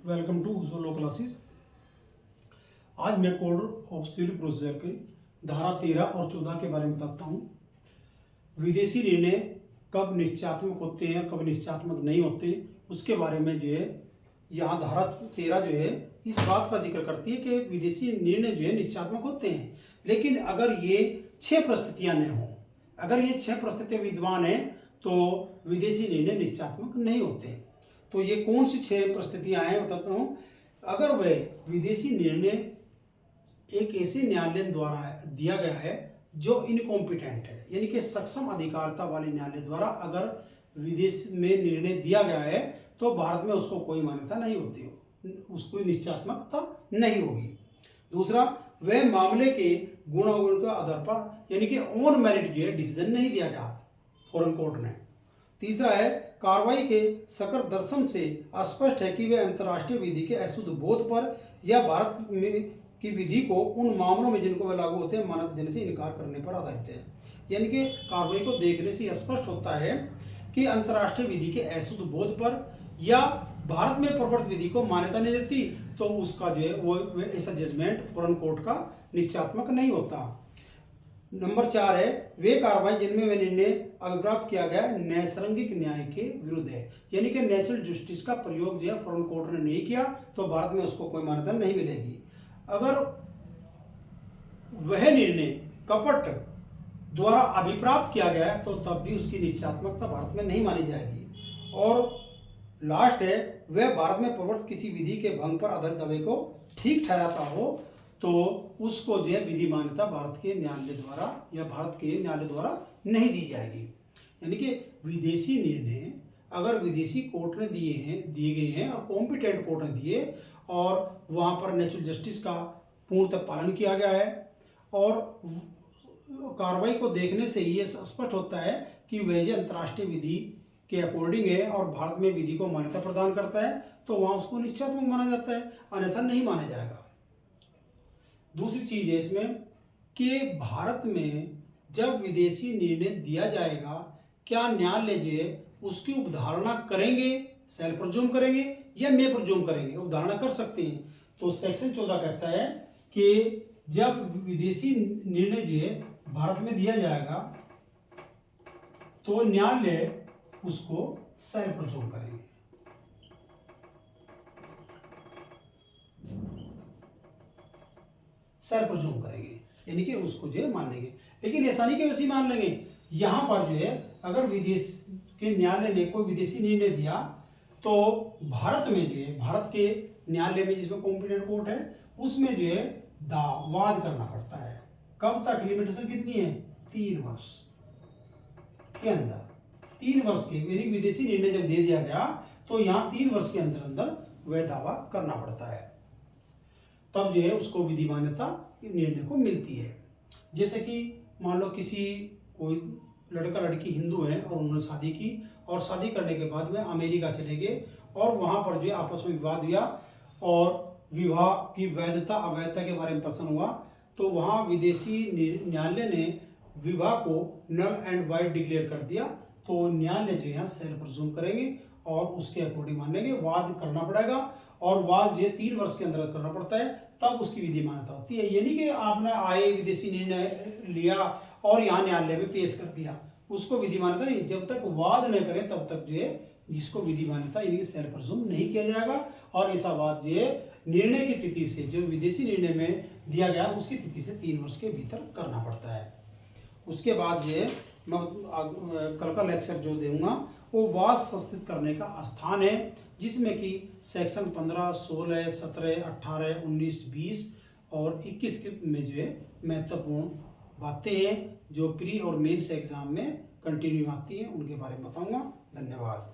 Welcome to Ujjwal law classes. आज मैं code of civil procedure के धारा 13 और 14 के बारे में बताता हूँ। विदेशी निर्णय कब निश्चयात्मक होते हैं, कब निश्चयात्मक नहीं होते, उसके बारे में जो है यहाँ धारा 13 जो है इस बात का जिक्र करती है कि विदेशी निर्णय जो है निश्चयात्मक होते हैं, लेकिन अगर ये 6 परिस्थितियाँ न हों, अगर ये 6 परिस्थितियाँ विद्यमान हैं तो विदेशी निर्णय निश्चयात्मक नहीं होते। तो ये कौन सी 6 परिस्थितियां हैं बताता हूँ। अगर वह विदेशी निर्णय एक ऐसे न्यायालय द्वारा दिया गया है जो इनकॉम्पिटेंट है, यानी कि सक्षम अधिकारिता वाले न्यायालय द्वारा अगर विदेश में निर्णय दिया गया है तो भारत में उसको कोई मान्यता नहीं होती हो, उसको निश्चयात्मकता नहीं होगी। दूसरा, वह मामले के गुणागुण के आधार पर यानी कि ऑन मेरिट जो है डिसीजन नहीं दिया गया फॉरेन कोर्ट ने। तीसरा है, कार्रवाई के सकर दर्शन से स्पष्ट है कि वे अंतर्राष्ट्रीय विधि के अशुद्ध बोध पर या भारत में की विधि को उन मामलों में जिनको वे लागू होते हैं मान्यता देने से इनकार करने पर आधारित है। यानी कि कार्रवाई को देखने से स्पष्ट होता है कि अंतर्राष्ट्रीय विधि के अशुद्ध बोध पर या भारत में प्रवर्तित विधि को मान्यता नहीं देती तो उसका जो है वो ऐसा जजमेंट फॉरेन कोर्ट का निश्चयात्मक नहीं होता। नंबर 4 है, वे कार्रवाई जिनमें वह निर्णय अभिप्राप्त किया गया नैसर्गिक न्याय के विरुद्ध है, यानी कि नेचुरल जस्टिस का प्रयोग जो है फॉरेन कोर्ट ने नहीं किया तो भारत में उसको कोई मान्यता नहीं मिलेगी। अगर वह निर्णय कपट द्वारा अभिप्राप्त किया गया तो तब भी उसकी निश्चयात्मकता भारत में नहीं मानी जाएगी। और लास्ट है, वह भारत में प्रवर्तित किसी विधि के भंग पर आधारित दावे को ठीक ठहराता हो तो उसको जो है विधि मान्यता भारत के न्यायालय द्वारा या भारत के न्यायालय द्वारा नहीं दी जाएगी। यानी कि विदेशी निर्णय अगर विदेशी कोर्ट ने दिए गए हैं और कॉम्पिटेंट कोर्ट ने दिए और वहाँ पर नेचुरल जस्टिस का पूर्णतः पालन किया गया है और कार्रवाई को देखने से ये स्पष्ट होता है कि वह अंतर्राष्ट्रीय विधि के अकॉर्डिंग है और भारत में विधि को मान्यता प्रदान करता है तो वहाँ उसको निश्चयात्मक माना जाता है, अन्यथा नहीं माना जाएगा। दूसरी चीज है इसमें कि भारत में जब विदेशी निर्णय दिया जाएगा क्या न्यायालय जो है उसकी उपधारणा करेंगे, सेल्फ प्रज्यूम करेंगे या मे प्रज्यूम करेंगे, उपधारणा कर सकते हैं। तो सेक्शन 14 कहता है कि जब विदेशी निर्णय जो है भारत में दिया जाएगा तो न्यायालय उसको सेल्फ प्रज्यूम करेंगे। सेल्फ प्रज्यूम करेंगे यानी कि उसको जो है मान लेंगे, लेकिन ऐसा नहीं कि वैसे ही मान लेंगे। यहाँ पर जो है अगर विदेश के न्यायालय ने कोई विदेशी निर्णय दिया तो भारत में जो है भारत के न्यायालय में जिसमें कॉम्पिटेंट कोर्ट है उसमें जो है वाद करना पड़ता है। कब तक? लिमिटेशन कितनी है? 3 वर्ष के अंदर, 3 वर्ष के यानी विदेशी निर्णय जब दे दिया गया तो यहाँ 3 वर्ष के अंदर अंदर वह दावा करना पड़ता है, तब जो है उसको विधि मान्यता निर्णय को मिलती है। जैसे कि मान लो कोई लड़का लड़की हिंदू हैं और उन्होंने शादी की और शादी करने के बाद में अमेरिका चले गए और वहाँ पर जो है आपस में विवाद हुआ और विवाह की वैधता अवैधता के बारे में प्रश्न हुआ तो वहाँ विदेशी न्यायालय ने विवाह को नल एंड वाइड डिक्लेयर कर दिया तो न्यायालय जो है सेल्फ प्रज्यूम करेंगे और उसके अकॉर्डिंग मानेंगे। वाद करना पड़ेगा और वाद जो 3 वर्ष के अंदर करना पड़ता है तब उसकी विधि मान्यता होती है। ये नहीं कि आपने आए विदेशी निर्णय लिया और यहाँ न्यायालय में पेश कर दिया, उसको विधि मान्यता नहीं। जब तक वाद न करें तब तक जो है जिसको विधि मान्यता यानी सेल्फ प्रज्यूम नहीं किया जाएगा और ऐसा वाद जो है निर्णय की तिथि से जो विदेशी निर्णय में दिया गया उसकी तिथि से 3 वर्ष के भीतर करना पड़ता है। उसके बाद जो है मैं कल का लेक्चर जो दूंगा वो वाद संस्थित करने का स्थान है जिसमें कि सेक्शन 15, 16, 17, 18, 19, 20 और 21 में जो है महत्वपूर्ण बातें हैं जो प्री और मेंस एग्जाम में कंटिन्यू आती हैं, उनके बारे में बताऊंगा। धन्यवाद।